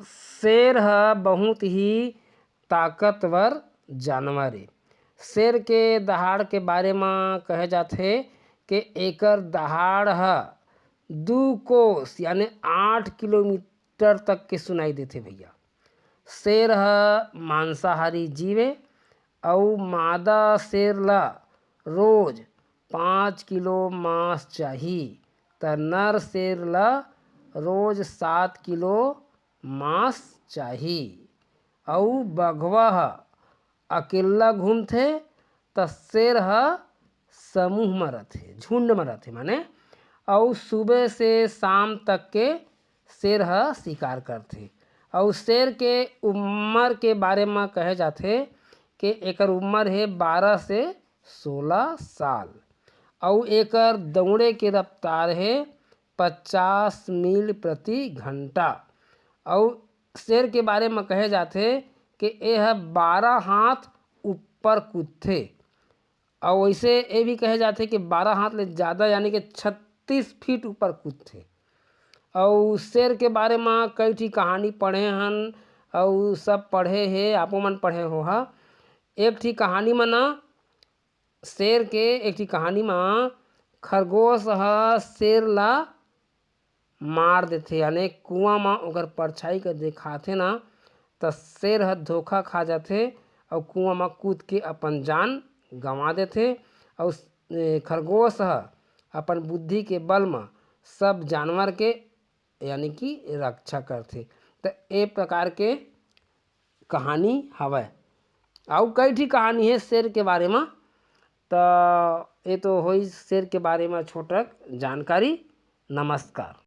शेर ह बहुत ही ताकतवर जानवर है। शेर के दहाड़ के बारे में कहे जाथे कि एकर दहाड़ ह 2 कोस यानी 8 किलोमीटर तक के सुनाई देथे भैया। शेर ह मांसाहारी जीव है और मादा शेर ला रोज 5 किलो मांस चाहिए त नर शेर ला रोज 7 किलो मांस चाहिए। और बघवा ह अकेला घूमथे त शेर ह समूह में रहथे, झुंड में रहथे माने। और सुबह से शाम तक के शेर ह शिकार करथे। और शेर के उम्र के बारे में कहे जाथे कि एकर उम्र है 12 से 16 साल। और एकर दौड़े के रफ्तार है 50 मील प्रति घंटा। और शेर के बारे में कहे जाथे कि यह 12 हाथ ऊपर कूदथे। और वैसे ये भी कहे जाथे कि 12 हाथ ले ज़्यादा यानी कि 36 फीट ऊपर कूदथे। और शेर के बारे में कई ठी कहानी पढ़े हन और सब पढ़े हे, आपो मन पढ़े हो हा। एक ठी कहानी में ना शेर के एक ठी कहानी में खरगोश ह शेर ला मार देथे, यानी कुआं में ओकर परछाई के दिखाथे ना त शेर ह धोखा खा जाथे और कुआं में कूद के अपन जान गंवा देथे। और खरगोश ह अपन बुद्धि के बल में सब जानवर के यानी कि रक्षा करथे। तो ए प्रकार के कहानी हवय। और कई ठी कहानी है शेर के बारे में। तो ये तो होई शेर के बारे में छोटक जानकारी। नमस्कार।